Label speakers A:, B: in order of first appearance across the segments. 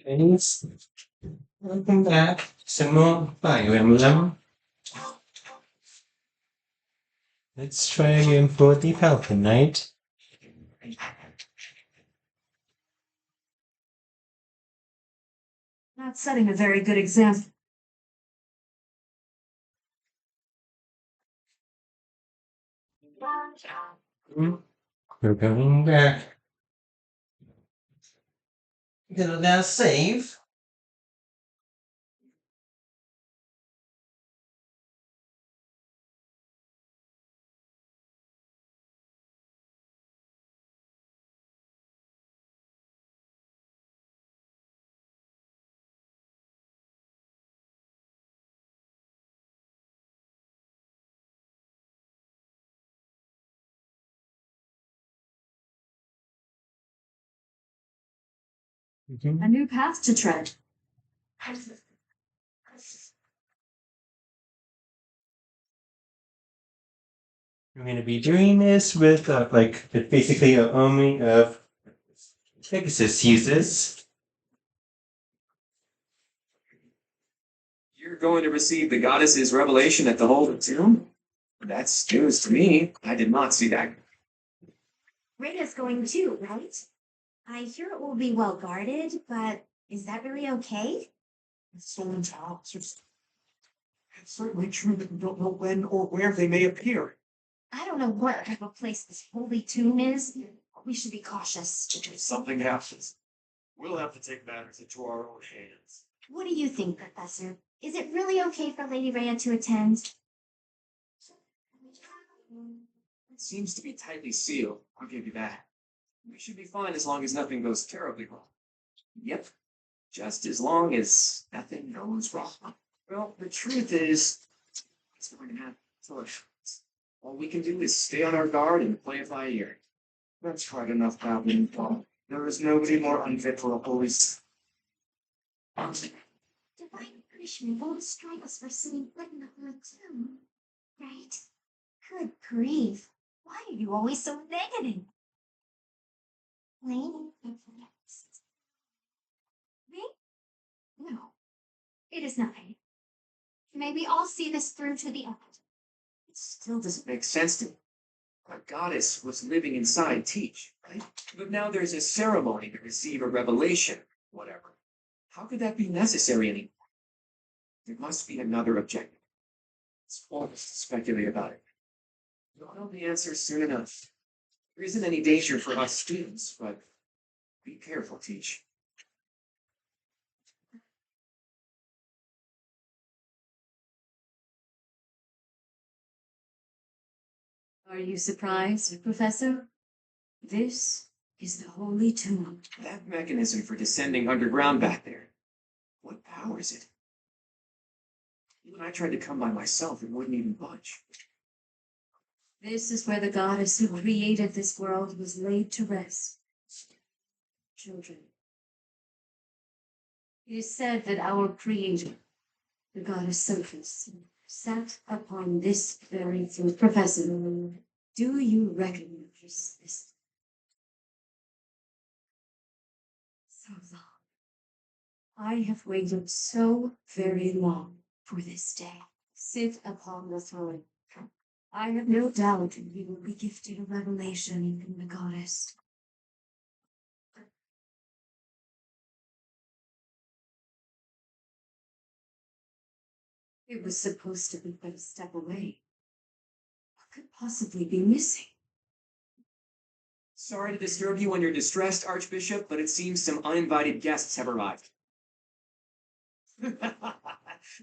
A: Thanks. Welcome back. Some more Fire Emblem. Let's try again for the Falcon Knight.
B: Not setting a very good example.
A: We're going back. Gonna now save.
B: A new path to tread.
A: We're gonna be doing this with basically an army of Pegasus uses.
C: You're going to receive the goddess's revelation at the Holy Tomb? That's news to me. I did not see that.
D: Rita's going too, right? I hear it will be well guarded, but is that really okay?
E: With stolen talents, it's certainly true that we don't know when or where they may appear.
D: I don't know what type of place this holy tomb is, but we should be cautious.
E: If something happens, we'll have to take matters into our own hands.
D: What do you think, Professor? Is it really okay for Lady Rhea to attend?
C: It seems to be tightly sealed. I'll give you that. We should be fine as long as nothing goes terribly wrong. Yep. Just as long as nothing goes wrong. Well, the truth is, it's going to happen. So all we can do is stay on our guard and play it by ear. That's quite enough babbling. There is nobody more unfit for a holy.
D: Divine punishment won't strike us for sitting foot in the holy tomb, right? Good grief. Why are you always so negative? Lane? Me? No, it is nothing. May we all see this through to the end.
C: It still doesn't make sense to me. A goddess was living inside Teach, right? But now there's a ceremony to receive a revelation, whatever. How could that be necessary anymore? There must be another objective. It's pointless to speculate about it. We'll know the answer soon enough. There isn't any danger for us students, but be careful, Teach.
B: Are you surprised, Professor? This is the Holy Tomb.
C: That mechanism for descending underground back there, what powers it? When I tried to come by myself, it wouldn't even budge.
B: This is where the goddess who created this world was laid to rest. Children. It is said that our creator, the goddess Sophis, sat upon this very throne. Professor, do you recognize this? So long. I have waited so very long for this day. Sit upon the throne. I have no doubt that you will be gifted a revelation from the goddess. It was supposed to be but a step away. What could possibly be missing?
C: Sorry to disturb you when you're distressed, Archbishop, but it seems some uninvited guests have arrived.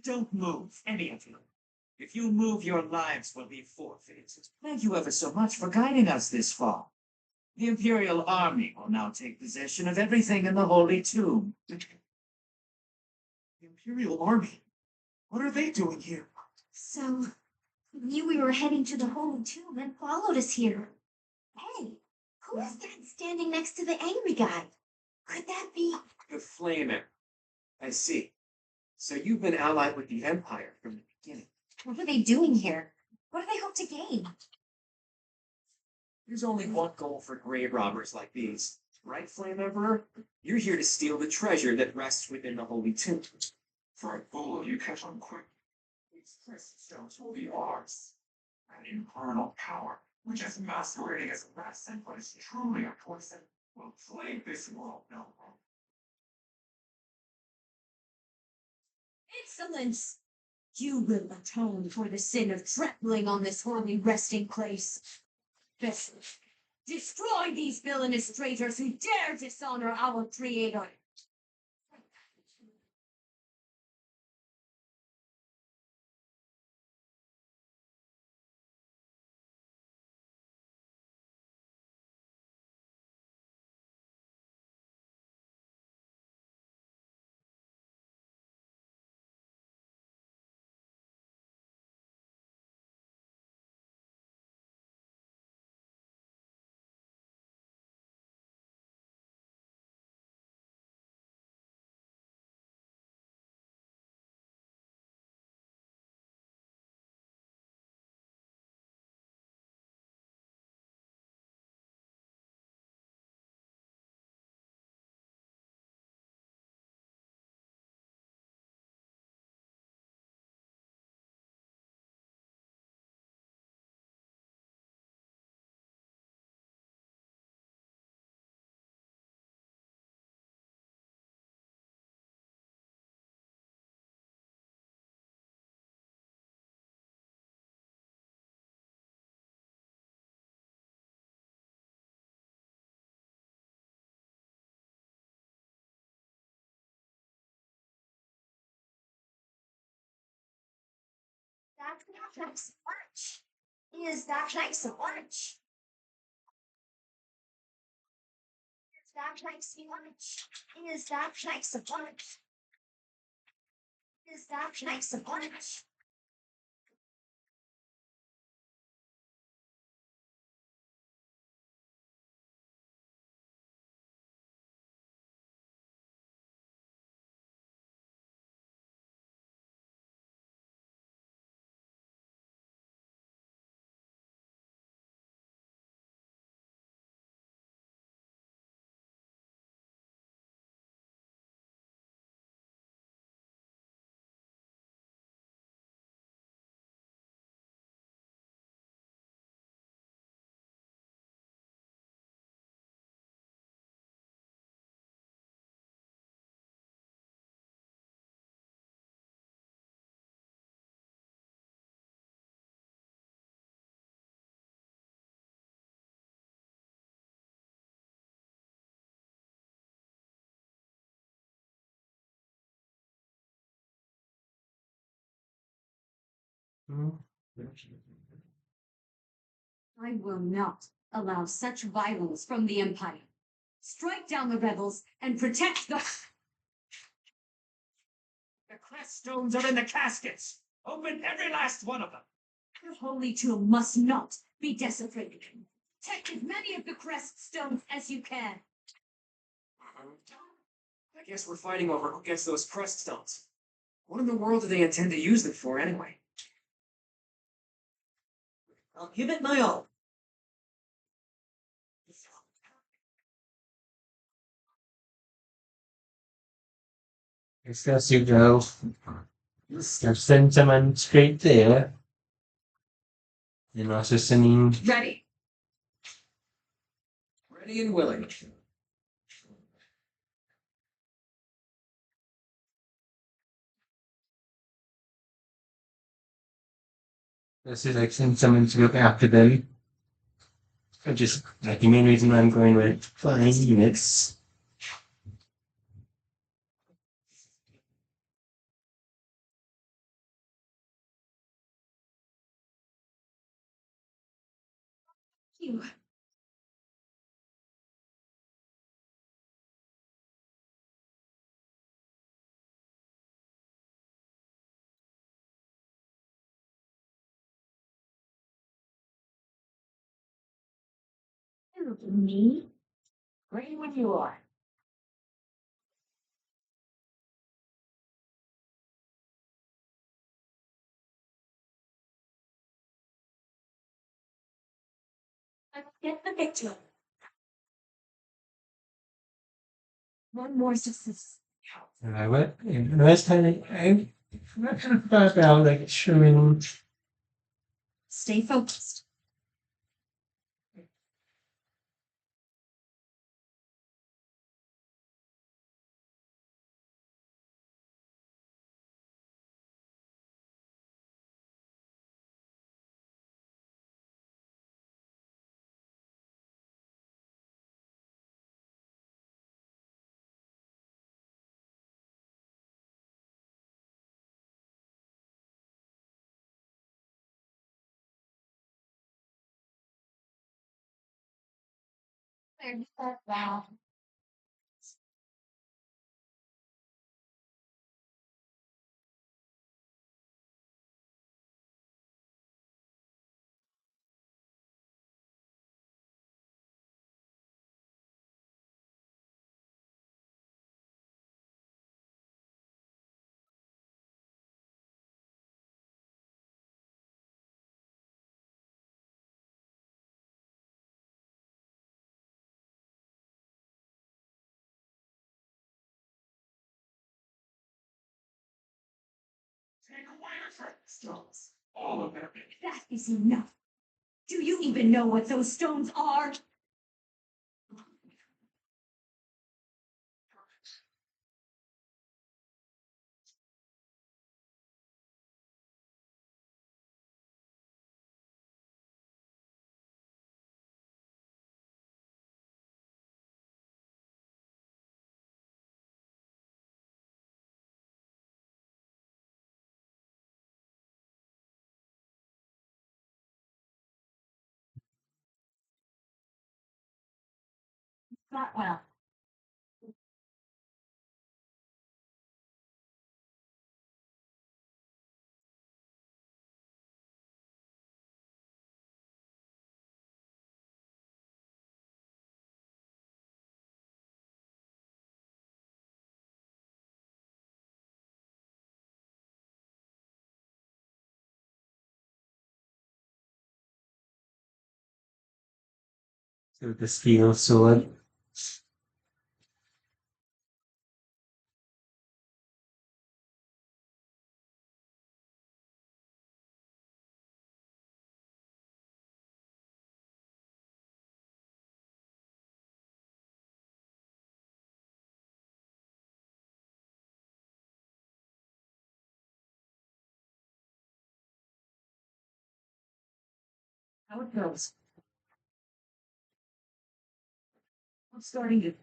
E: Don't move, any of you. If you move, your lives will be forfeited. Thank you ever so much for guiding us this far. The Imperial Army will now take possession of everything in the Holy Tomb. The Imperial Army? What are they doing here?
D: So, you knew we were heading to the holy tomb and followed us here. Hey, who is that standing next to the angry guy? Could that be...
C: The Flamer. I see. So you've been allied with the Empire from the beginning.
D: What are they doing here? What do they hope to gain?
C: There's only one goal for grave robbers like these. Right, Flame Emperor? You're here to steal the treasure that rests within the Holy Tomb.
F: For a fool, you catch on quick. These crystal stones will be ours. An infernal power, which is masquerading as a medicine, but is truly a poison, will plague this world no more.
B: Insolence! You will atone for the sin of trampling on this holy resting place. Vessel, destroy these villainous traitors who dare dishonor our Creator.
D: That's not like so much. Is that like so much? Is that like so much? Is that like so much? Is that like so much?
B: I will not allow such violence from the Empire. Strike down the rebels and protect the.
E: The crest stones are in the caskets. Open every last one of them.
B: The holy tomb must not be desecrated. Protect as many of the crest stones as you can.
C: I guess we're fighting over who gets those crest stones. What in the world do they intend to use them for anyway?
G: I'll give it my all.
A: As you go, there's sentiment straight there. And also sending
B: Ready.
C: Ready and willing.
A: this is like sentiment to look after them. I just like the main reason why I'm going with 5 minutes.
B: You.
D: Me?
B: Ready when you are.
D: Get the picture.
B: One more success.
A: And I went, and last time I forgot about like showing
B: Stay focused. There's that valve.
F: Take away the friend stones. All of them.
B: That is enough. Do you even know what those stones are? Not well.
A: to the steel sword.
B: How it goes. I'm starting to.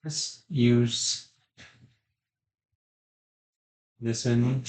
A: Let's use this one.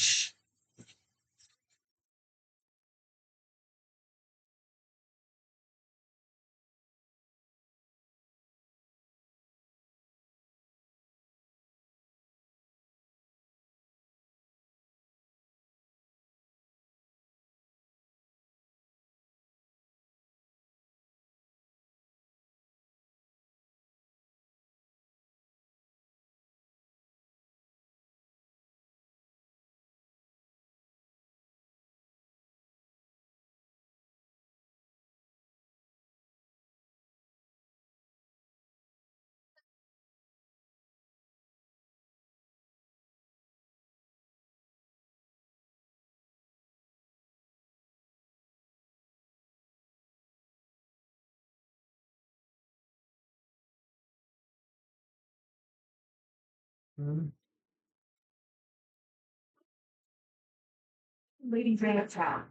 B: Lady Van Town.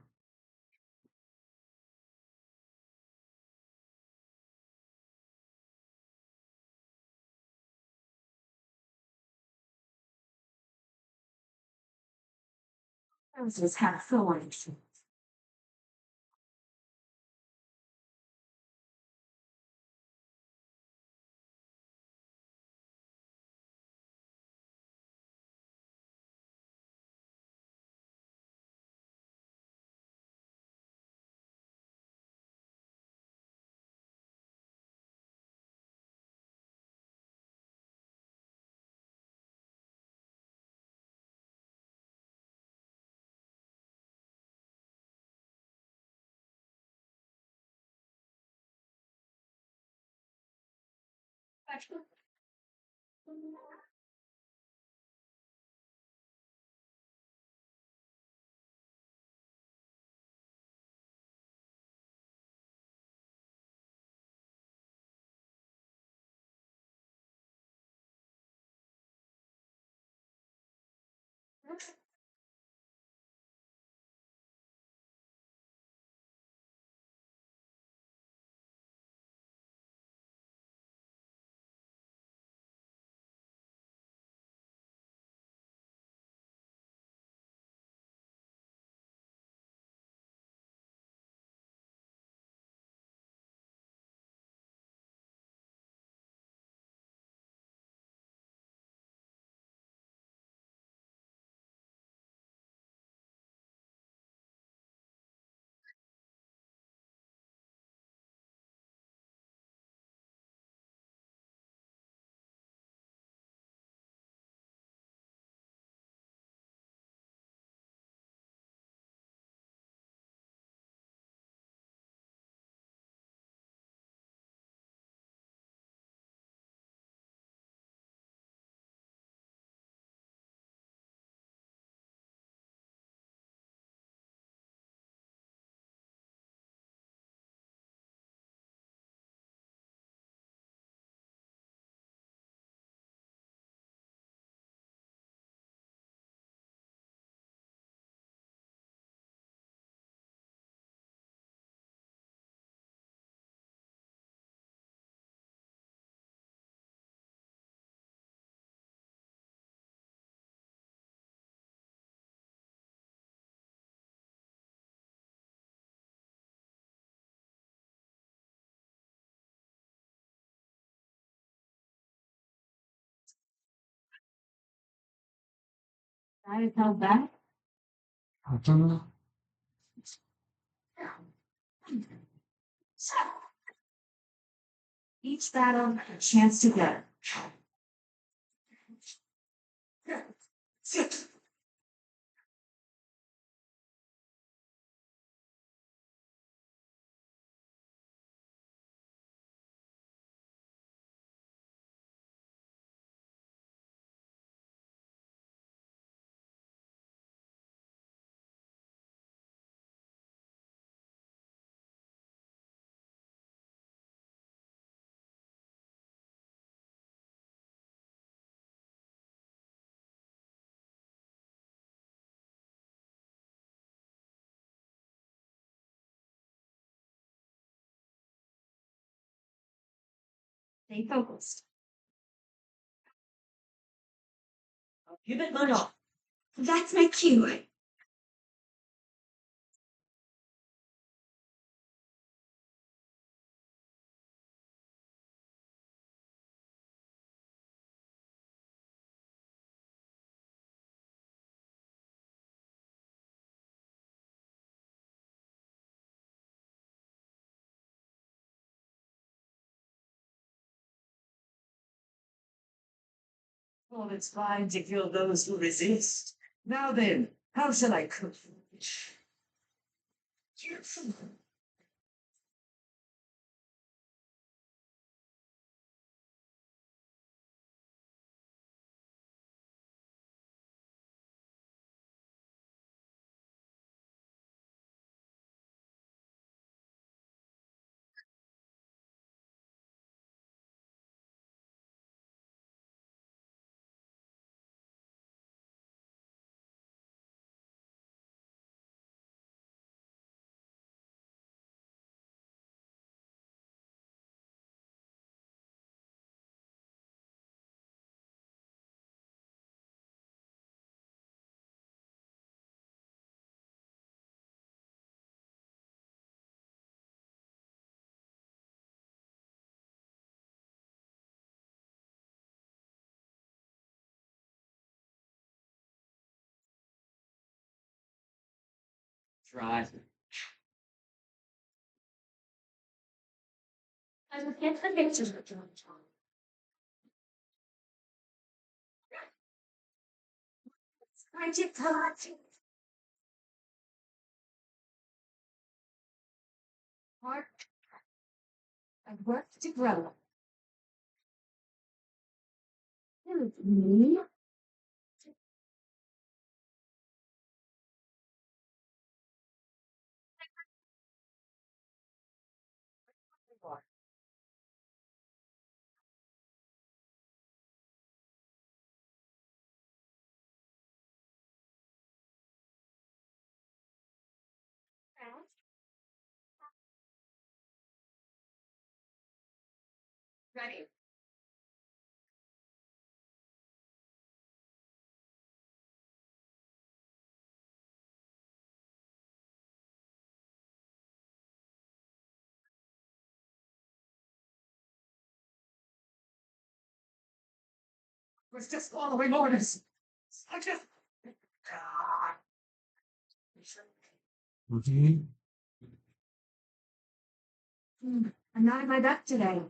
B: Houses have thorns. I felt that. Each battle, a chance to get. Stay focused.
G: I'll give it my all.
D: That's my cue.
E: Well, it's fine to kill those who resist. Now then, how shall I cook you?
C: Try.
B: I will get the pictures of John. I did collect hard. I worked to grow. Me? Ready.
E: Was just following orders. I just.
A: Mhm.
B: I'm not in my bed today.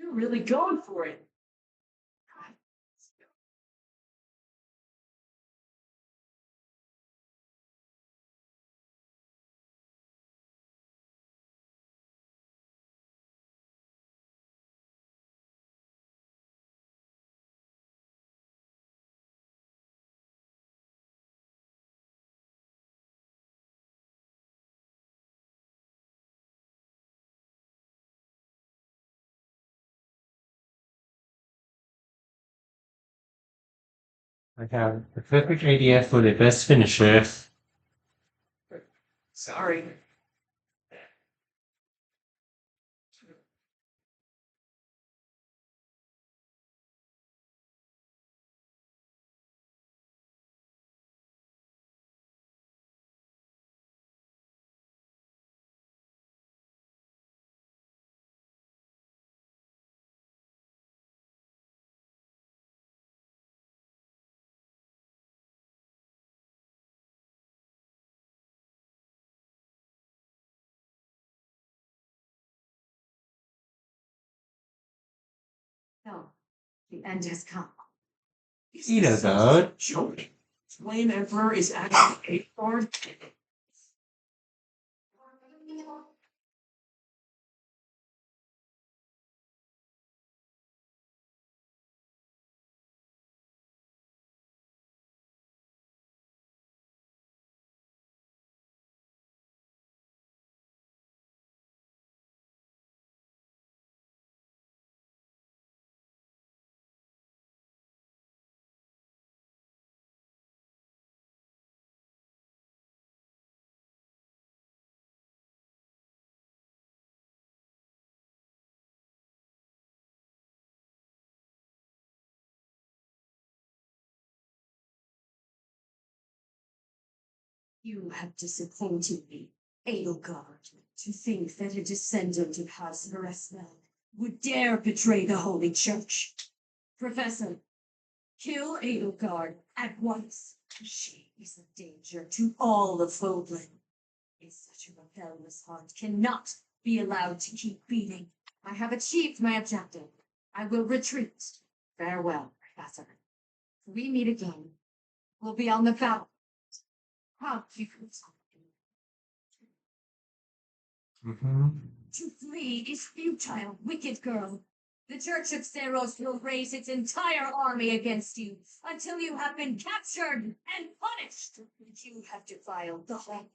E: You're really going for it.
A: I have the perfect idea for the best finisher.
C: Sorry.
B: No, the end has come.
A: Edelgard.
C: Joke. Flame Emperor is actually a bard.
B: You have disappointed me, Edelgard. To think that a descendant of House Veresnel would dare betray the Holy Church. Professor, kill Edelgard at once. She is a danger to all of Fodlan. Such a rebellious heart cannot be allowed to keep beating. I have achieved my objective. I will retreat. Farewell, Professor. If we meet again, we'll be on the battle. How you
A: Mm-hmm.
B: To flee is futile, wicked girl. The Church of Seros will raise its entire army against you until you have been captured and punished. You have defiled the Holy,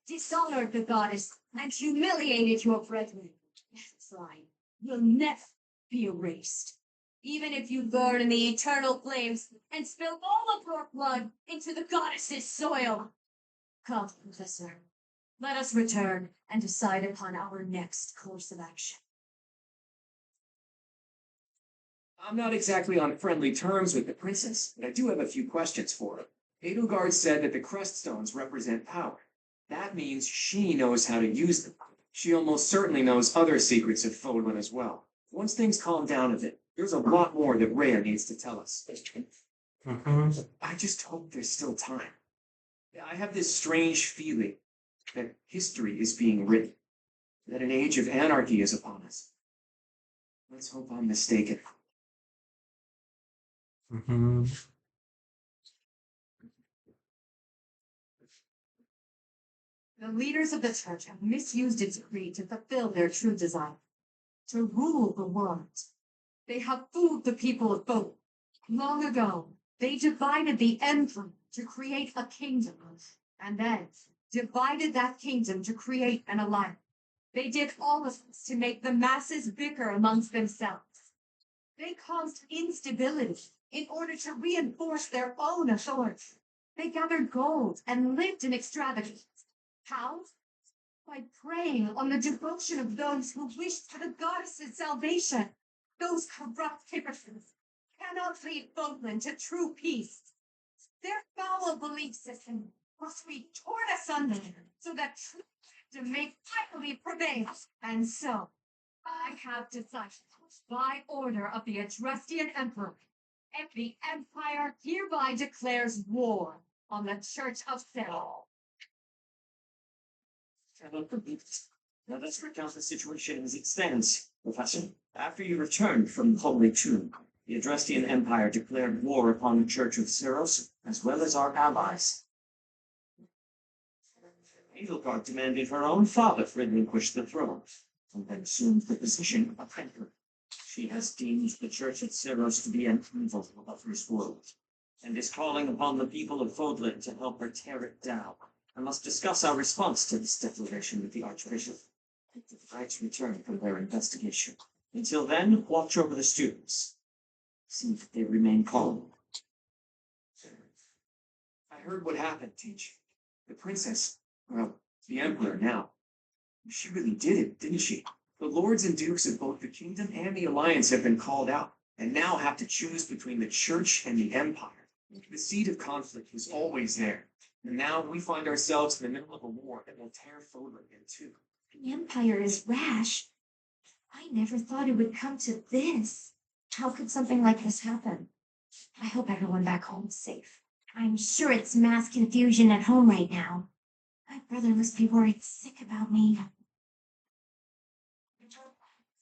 B: dishonored the goddess, and humiliated your brethren. That line will never be erased. Even if you burn in the eternal flames and spill all of your blood into the goddess's soil. Come, Professor. Let us return and decide upon our next course of action.
C: I'm not exactly on friendly terms with the princess, but I do have a few questions for her. Edelgard said that the crest stones represent power. That means she knows how to use them. She almost certainly knows other secrets of Fodlan as well. Once things calm down a bit, there's a lot more that Rhea needs to tell us. I just hope there's still time. I have this strange feeling that history is being written, that an age of anarchy is upon us. Let's hope I'm mistaken.
B: The leaders of the church have misused its creed to fulfill their true desire, to rule the world. They have fooled the people of both. Long ago, they divided the Emblem to create a kingdom, and then divided that kingdom to create an alliance. They did all of this to make the masses bicker amongst themselves. They caused instability in order to reinforce their own authority. They gathered gold and lived in extravagance. How? By preying on the devotion of those who wish for the goddess's salvation. Those corrupt hypocrites cannot lead Fogland to true peace. Their foul belief system must be torn asunder so that truth may finally prevail. And so, I have decided, by order of the Adrestian Emperor, and the Empire hereby declares war on the Church of Cyril.
E: Now let's recount the situation as it stands, Professor. After you returned from the Holy Tomb, the Adrestian Empire declared war upon the Church of Syros, as well as our allies. Edelgard demanded her own father relinquish the throne, and then assumed the position of emperor. She has deemed the Church of Syros to be an evil of this world, and is calling upon the people of Fodland to help her tear it down. I must discuss our response to this declaration with the Archbishop. The Knights return from their investigation. Until then, watch over the students. See that they remain calm.
C: I heard what happened, Teach. The princess, well, the Emperor now. She really did it, didn't she? The lords and dukes of both the kingdom and the alliance have been called out, and now have to choose between the church and the empire. The seed of conflict was always there, and now we find ourselves in the middle of a war that will tear Fodland in two.
D: The Empire is rash. I never thought it would come to this. How could something like this happen? I hope everyone back home is safe. I'm sure it's mass confusion at home right now. My brother must be worried sick about me.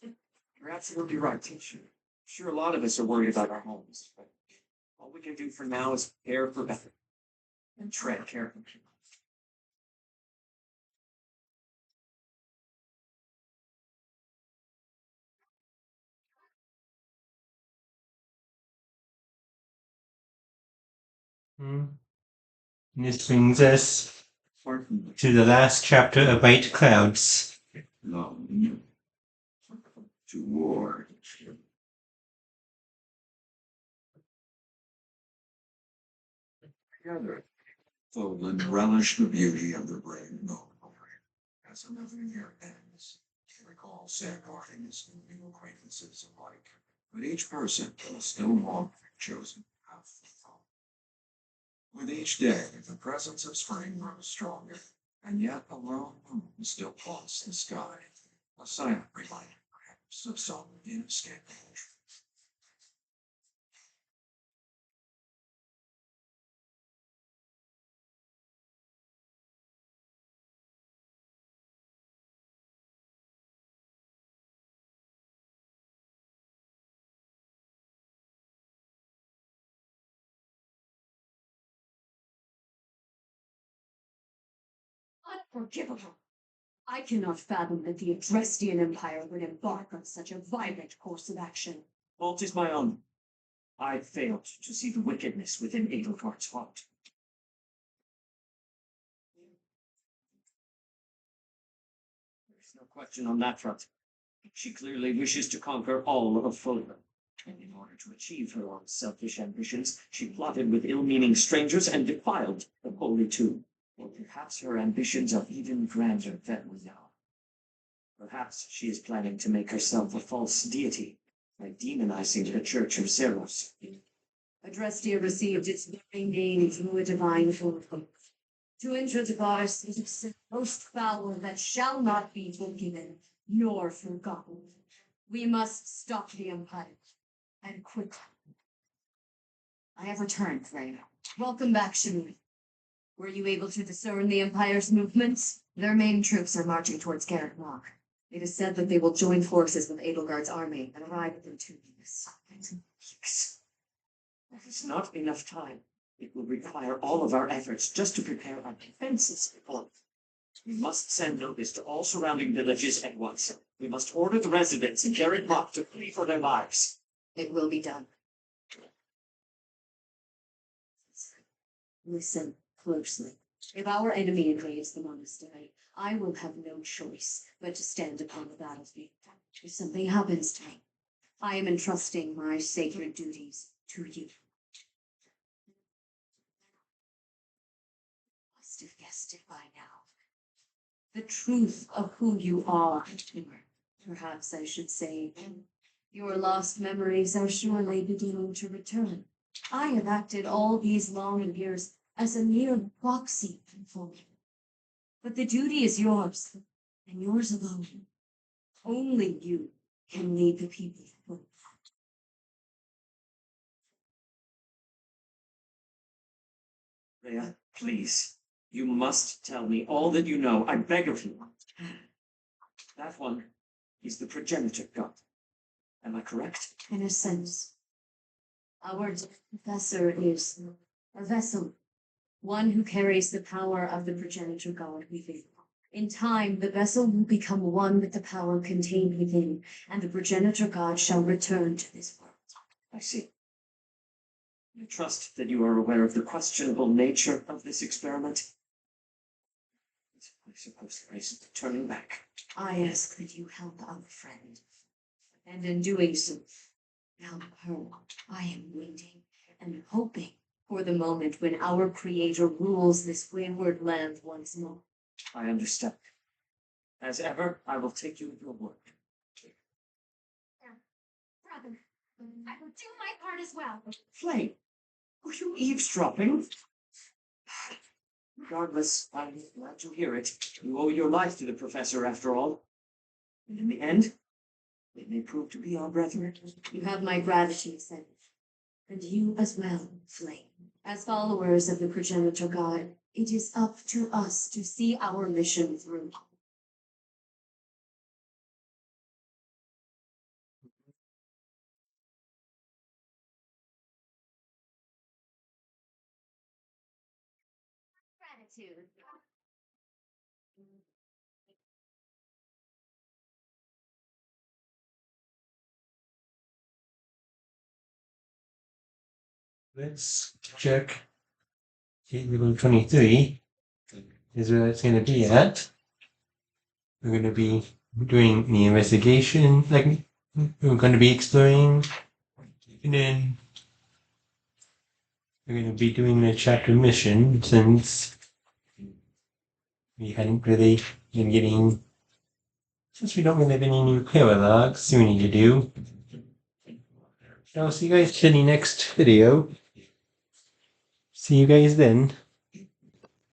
C: You're absolutely right, Teach. I'm sure a lot of us are worried about our homes, but all we can do for now is prepare for better and tread carefully.
A: This brings us to the last chapter of White Clouds.
F: To war. Together, Fogland relished the beauty of the brave noble. As another year ends, he recalls sad partings and new acquaintances alike, but each person will still long for chosen path to follow. With each day, the presence of spring grows stronger, and yet a lone moon still haunts the sky, a silent reminder, perhaps, of some inescapable truth.
B: Unforgivable. I cannot fathom that the Adrestian Empire would embark on such a violent course of action.
E: Fault is my own. I failed to see the wickedness within Edelgard's heart. There's no question on that front. She clearly wishes to conquer all of Fodland, and in order to achieve her own selfish ambitions, she plotted with ill-meaning strangers and defiled the Holy Tomb. Or perhaps her ambitions are even grander than we know. Perhaps she is planning to make herself a false deity by demonizing the Church of Syros.
B: Adrestia received its very name from a divine form. To enter the goddess is a sin most foul that shall not be forgiven nor forgotten. We must stop the Empire, and quickly. I have returned, Freya. Welcome back, Shinui. Were you able to discern the Empire's movements? Their main troops are marching towards Garrett Rock. It is said that they will join forces with Edelgard's army and arrive within 2 weeks.
E: Weeks. That is not enough time. It will require all of our efforts just to prepare our defenses before. We must send notice to all surrounding villages at once. We must order the residents in Garrett Rock to flee for their lives.
B: It will be done. Listen closely. If our enemy invades the monastery, I will have no choice but to stand upon the battlefield. If something happens to me, I am entrusting my sacred duties to you. Must have guessed it by now. The truth of who you are, or perhaps I should say, your lost memories are surely beginning to return. I have acted all these long years as a mere proxy for you. But the duty is yours, and yours alone. Only you can lead the people forward.
E: Rhea, please. You must tell me all that you know. I beg of you. That one is the progenitor god. Am I correct?
B: In a sense, our professor is a vessel, one who carries the power of the progenitor god within. In time, the vessel will become one with the power contained within, and the progenitor god shall return to this world.
E: I see. I trust that you are aware of the questionable nature of this experiment. I suppose there is turning back.
B: I ask that you help our friend, and in doing so, help her. I am waiting and hoping for the moment when our Creator rules this wayward land once more.
E: I understand. As ever, I will take you at your word.
D: Brother, I will do my part as well.
E: Flame, were you eavesdropping? Regardless, I'm glad to hear it. You owe your life to the professor, after all. And in the end, they may prove to be our brethren.
B: You have my gratitude, Senate, and you as well, Flame. As followers of the progenitor god, it is up to us to see our mission through.
D: Gratitude.
A: Let's check. Level 23 is where it's going to be at. We're going to be doing the investigation, like we're going to be exploring, and then we're going to be doing the chapter mission since we hadn't really been getting, since we don't really have any new clear logs we need to do. I'll see you guys in the next video. See you guys then.